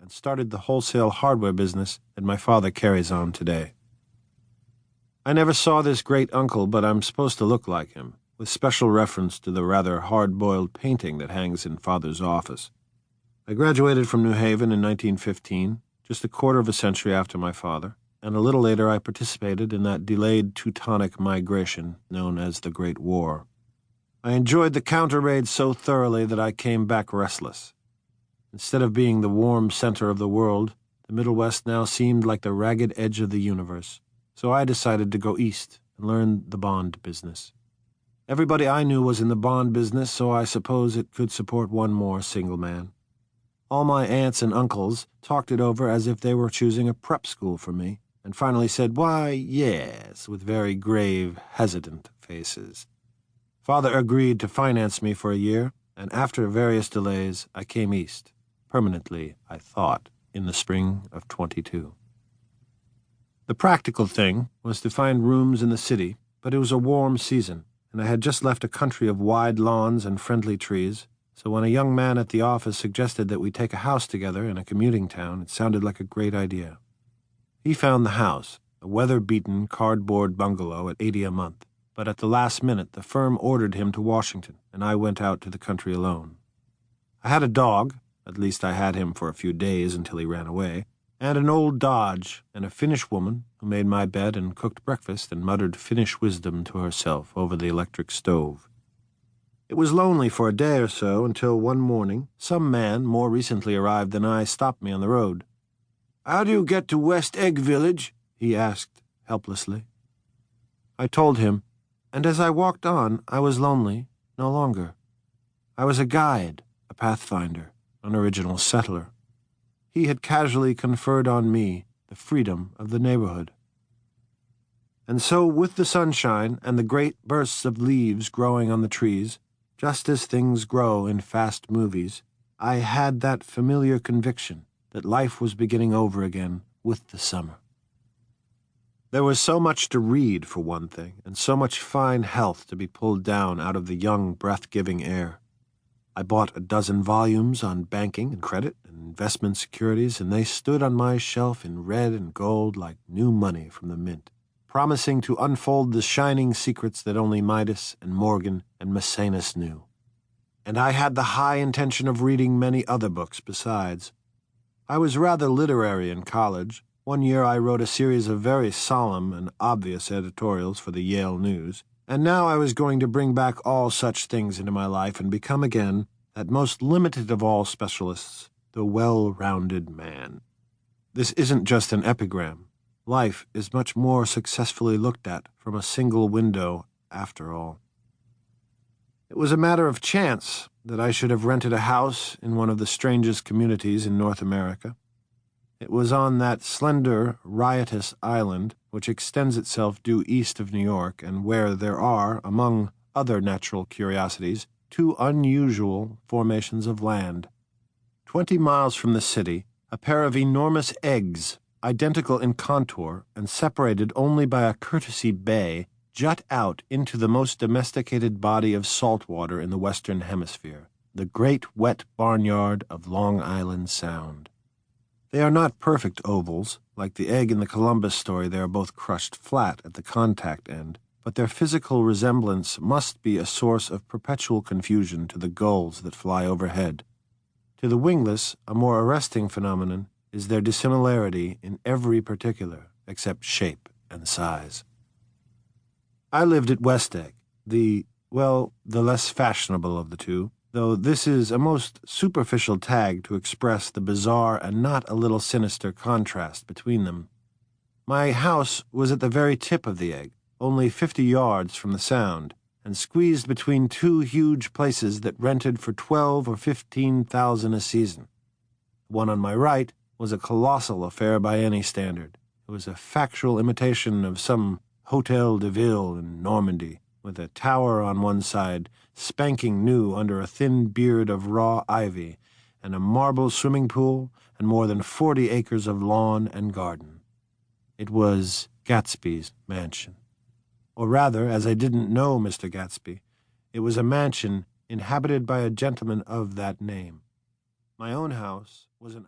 and started the wholesale hardware business that my father carries on today. I never saw this great-uncle, but I'm supposed to look like him, with special reference to the rather hard-boiled painting that hangs in Father's office. I graduated from New Haven in 1915, just a quarter of a century after my father, and a little later I participated in that delayed Teutonic migration known as the Great War. I enjoyed the counter-raid so thoroughly that I came back restless. Instead of being the warm center of the world, the Middle West now seemed like the ragged edge of the universe, so I decided to go east and learn the bond business. Everybody I knew was in the bond business, so I suppose it could support one more single man. All my aunts and uncles talked it over as if they were choosing a prep school for me, and finally said, "Why, yes," with very grave, hesitant faces. Father agreed to finance me for a year, and after various delays, I came east, permanently, I thought, in the spring of 22. The practical thing was to find rooms in the city, but it was a warm season, and I had just left a country of wide lawns and friendly trees, so when a young man at the office suggested that we take a house together in a commuting town, it sounded like a great idea. He found the house, a weather-beaten cardboard bungalow at $80 a month, but at the last minute the firm ordered him to Washington, and I went out to the country alone. I had a dog, at least I had him for a few days until he ran away, and an old Dodge, and a Finnish woman who made my bed and cooked breakfast and muttered Finnish wisdom to herself over the electric stove. It was lonely for a day or so until one morning some man, more recently arrived than I, stopped me on the road. "How do you get to West Egg Village?" he asked, helplessly. I told him, and as I walked on, I was lonely no longer. I was a guide, a pathfinder, an original settler. He had casually conferred on me the freedom of the neighborhood. And so, with the sunshine and the great bursts of leaves growing on the trees, just as things grow in fast movies, I had that familiar conviction that life was beginning over again with the summer. There was so much to read, for one thing, and so much fine health to be pulled down out of the young, breath-giving air. I bought a dozen volumes on banking and credit and investment securities, and they stood on my shelf in red and gold like new money from the mint, promising to unfold the shining secrets that only Midas and Morgan and Maecenas knew. And I had the high intention of reading many other books besides. I was rather literary in college. One year I wrote a series of very solemn and obvious editorials for the Yale News, and now I was going to bring back all such things into my life and become again, that most limited of all specialists, the well-rounded man. This isn't just an epigram. Life is much more successfully looked at from a single window, after all. It was a matter of chance that I should have rented a house in one of the strangest communities in North America. It was on that slender, riotous island which extends itself due east of New York and where there are, among other natural curiosities, two unusual formations of land. 20 miles from the city, a pair of enormous eggs, identical in contour and separated only by a courtesy bay, jut out into the most domesticated body of salt water in the Western Hemisphere, the great wet barnyard of Long Island Sound. They are not perfect ovals. Like the egg in the Columbus story, they are both crushed flat at the contact end, but their physical resemblance must be a source of perpetual confusion to the gulls that fly overhead. To the wingless, a more arresting phenomenon is their dissimilarity in every particular, except shape and size. I lived at West Egg, the less fashionable of the two, though this is a most superficial tag to express the bizarre and not a little sinister contrast between them. My house was at the very tip of the egg, only 50 yards from the Sound, and squeezed between two huge places that rented for $12,000 or $15,000 a season. The one on my right was a colossal affair by any standard. It was a factual imitation of some Hotel de Ville in Normandy, with a tower on one side, spanking new under a thin beard of raw ivy, and a marble swimming pool, and more than 40 acres of lawn and garden. It was Gatsby's mansion. Or rather, as I didn't know Mr. Gatsby, it was a mansion inhabited by a gentleman of that name. My own house was an